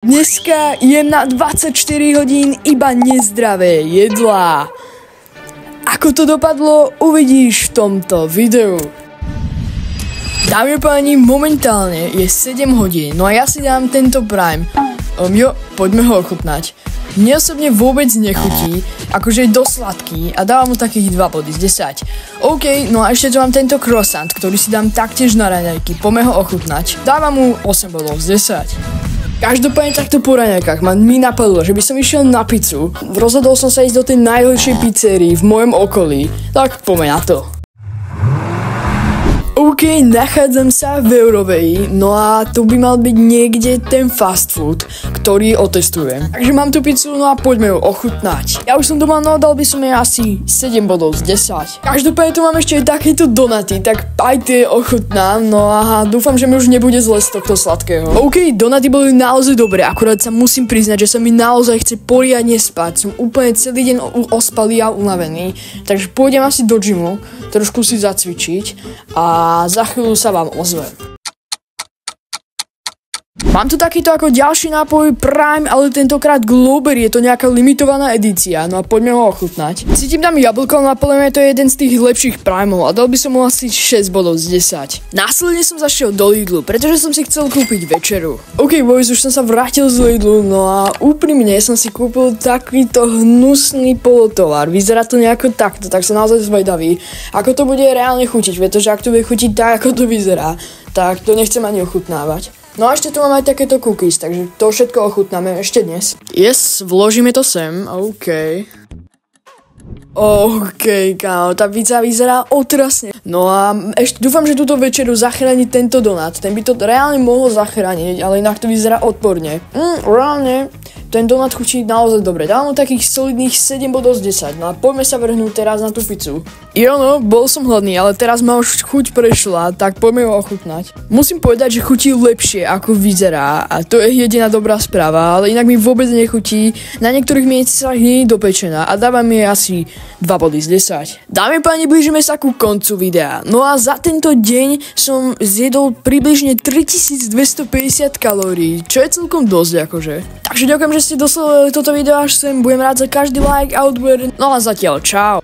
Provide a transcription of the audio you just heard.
Dneska jem na 24 hodín iba nezdravé jedlá. Ako to dopadlo, uvidíš v tomto videu. Dámy a páni, momentálne je 7 hodín, no a ja si dám tento Prime. Poďme ho ochutnať. Mne osobne vôbec nechutí, akože je dosť sladký a dávam mu takých 2 body z 10. OK, no a ešte tu mám tento croissant, ktorý si dám taktiež na raňajky, poďme ho ochutnať. Dávam mu 8 bodov z 10. Každopádne takto po raňajkách mi napadlo, že by som išiel na pizzu. Rozhodol som sa ísť do tej najhoršej pizzerii v mojom okolí, tak poďme na to. OK, nachádzam sa v Euroveji, no a tu by mal byť niekde ten fast food, ktorý otestujem. Takže mám tu pizzu, no a poďme ju ochutnať. Ja už som doma, no dal by som jej asi 7 bodov z 10. Každopádne tu mám ešte takéto donaty, tak aj tie ochutnám, no a dúfam, že mi už nebude zle z tohto sladkého. OK, donaty boli naozaj dobré, akurát sa musím priznať, že sa mi naozaj chce poriadne spať. Som úplne celý deň ospalý a unavený, takže pôjdem asi do gymu, trošku si zacvičiť a za chvíľu sa vám ozvem. Mám tu takýto ako ďalší nápoj Prime, ale tentokrát Glober, je to nejaká limitovaná edícia, no a poďme ho ochutnať. Cítim tam jablko, no a podľa mňa to je jeden z tých lepších Primeov a dal by som mu asi 6 bodov z 10. Následne som zašiel do Lidlu, pretože som si chcel kúpiť večeru. OK boys, už som sa vrátil z Lidlu, no a úprimne som si kúpil takýto hnusný polotovar. Vyzerá to nejako takto, tak som naozaj zvedavý, ako to bude reálne chutiť, pretože ak to bude chutiť tak, ako to vyzerá, tak to nechcem ani ochutnávať. No a ešte tu mám aj takéto cookies, takže to všetko ochutnáme ešte dnes. Yes, vložíme to sem, OK, kámo, tá pizza vyzerá otrasne. No a ešte dúfam, že túto večeru zachráni tento donát. Ten by to reálne mohol zachrániť, ale inak to vyzerá odporne. Reálne, ten donát chutí naozaj dobre. Dávam mu takých solidných 7 bodov z 10. No a poďme sa vrhnúť teraz na tú pizzu. No, bol som hladný, ale teraz ma už chuť prešla, tak poďme ho ochutnať. Musím povedať, že chutí lepšie, ako vyzerá, a to je jediná dobrá správa, ale inak mi vôbec nechutí. Na niektorých miestach nie je dopečená a dávam jej asi 2 body z 10. Dámy a páni, blížime sa ku koncu videa. No a za tento deň som zjedol približne 3250 kalórií, čo je celkom dosť akože. Takže ďakujem, že ste dosledovali toto video až sem, budem rád za každý like a odber. No a zatiaľ čau.